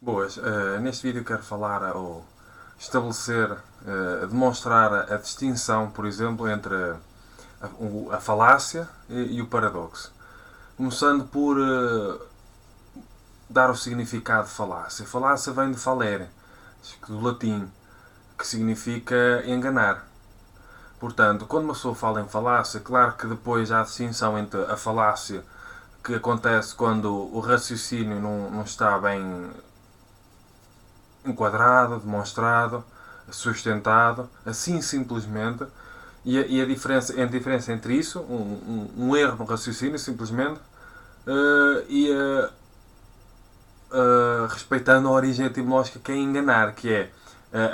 Boas, neste vídeo quero falar ou estabelecer, demonstrar a distinção, por exemplo, entre a falácia e o paradoxo. Começando por dar o significado de falácia. Falácia vem de falere, do latim, que significa enganar. Portanto, quando uma pessoa fala em falácia, claro que depois há a distinção entre a falácia que acontece quando o raciocínio não está bem enquadrado, demonstrado, sustentado, assim simplesmente, a diferença entre isso, um erro no raciocínio, simplesmente, respeitando a origem etimológica, que é enganar, que é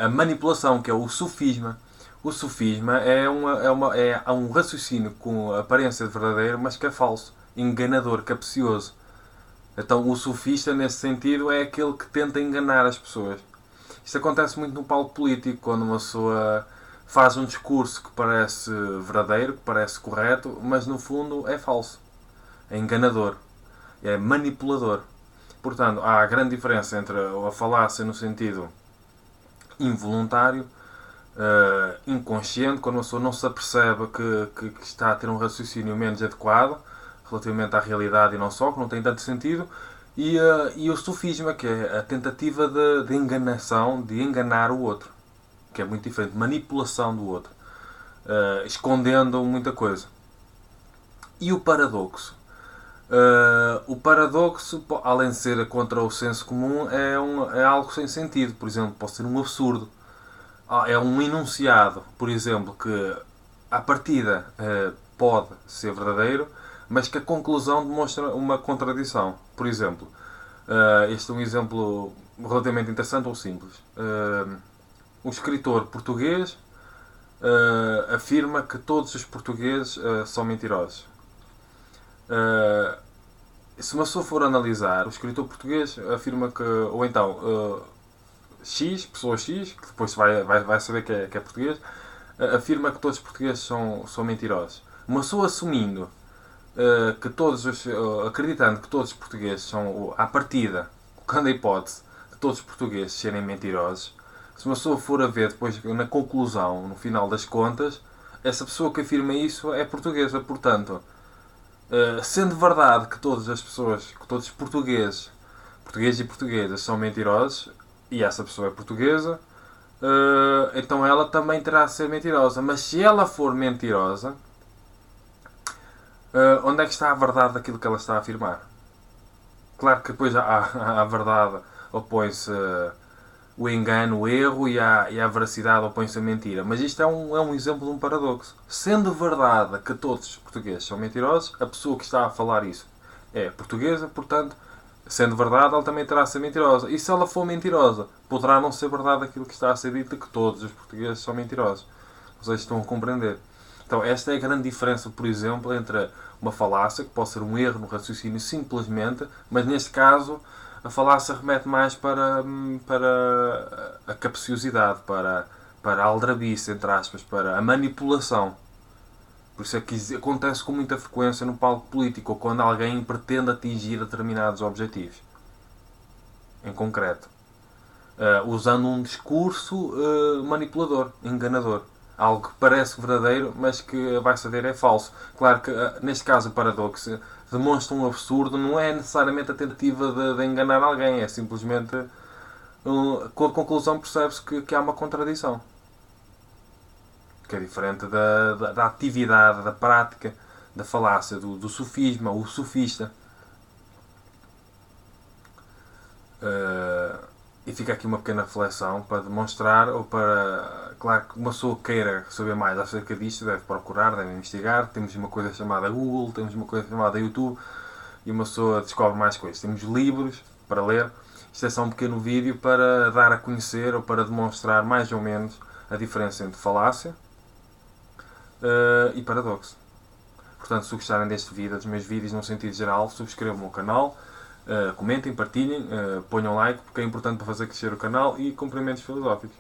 a manipulação, que é o sofisma. O sofisma é um raciocínio com aparência de verdadeiro, mas que é falso, enganador, capcioso. Então, o sofista, nesse sentido, é aquele que tenta enganar as pessoas. Isto acontece muito no palco político, quando uma pessoa faz um discurso que parece verdadeiro, que parece correto, mas no fundo é falso. É enganador. É manipulador. Portanto, há a grande diferença entre a falácia no sentido involuntário, inconsciente, quando uma pessoa não se apercebe que está a ter um raciocínio menos adequado relativamente à realidade e não só, que não tem tanto sentido, e o sofisma, que é a tentativa de enganação, de enganar o outro, que é muito diferente, manipulação do outro, escondendo muita coisa. E o paradoxo? O paradoxo, além de ser contra o senso comum, é algo sem sentido. Por exemplo, pode ser um absurdo. É um enunciado, por exemplo, que à partida pode ser verdadeiro, mas que a conclusão demonstra uma contradição. Por exemplo, este é um exemplo relativamente interessante ou simples. Um escritor português afirma que todos os portugueses são mentirosos. Se uma pessoa for analisar, o escritor português afirma que, ou então, X, pessoa X, que depois vai saber que é português, afirma que todos os portugueses são mentirosos. Uma pessoa assumindo que acreditando que todos os portugueses são, à partida, colocando a hipótese de todos os portugueses serem mentirosos, se uma pessoa for a ver depois na conclusão, no final das contas, essa pessoa que afirma isso é portuguesa. Portanto, sendo verdade que todas as pessoas, que todos os portugueses e portuguesas são mentirosos, e essa pessoa é portuguesa, então ela também terá de ser mentirosa. Mas se ela for mentirosa, onde é que está a verdade daquilo que ela está a afirmar? Claro que depois à verdade opõe-se o engano, o erro, e à veracidade opõe-se a mentira. Mas isto é um exemplo de um paradoxo. Sendo verdade que todos os portugueses são mentirosos, a pessoa que está a falar isso é portuguesa, portanto, sendo verdade, ela também terá de ser mentirosa. E se ela for mentirosa, poderá não ser verdade aquilo que está a ser dito, que todos os portugueses são mentirosos. Vocês estão a compreender? Então, esta é a grande diferença, por exemplo, entre uma falácia, que pode ser um erro no raciocínio simplesmente, mas neste caso a falácia remete mais para a capciosidade, para a aldrabice, entre aspas, para a manipulação. Por isso é que acontece com muita frequência no palco político, ou quando alguém pretende atingir determinados objetivos, em concreto, usando um discurso manipulador, enganador. Algo que parece verdadeiro, mas que vai saber é falso. Claro que, neste caso, o paradoxo demonstra um absurdo, não é necessariamente a tentativa de enganar alguém, é simplesmente, com a conclusão percebe-se que há uma contradição. Que é diferente da atividade, da prática, da falácia, do sofisma, o sofista. E fica aqui uma pequena reflexão para demonstrar, ou para, claro, que uma pessoa queira saber mais acerca disto, deve procurar, deve investigar. Temos uma coisa chamada Google, temos uma coisa chamada YouTube, e uma pessoa descobre mais coisas. Temos livros para ler. Isto é só um pequeno vídeo para dar a conhecer, ou para demonstrar mais ou menos a diferença entre falácia e paradoxo. Portanto, se gostarem deste vídeo, dos meus vídeos no sentido geral, subscrevam o meu canal, comentem, partilhem, ponham like, porque é importante para fazer crescer o canal, e cumprimentos filosóficos.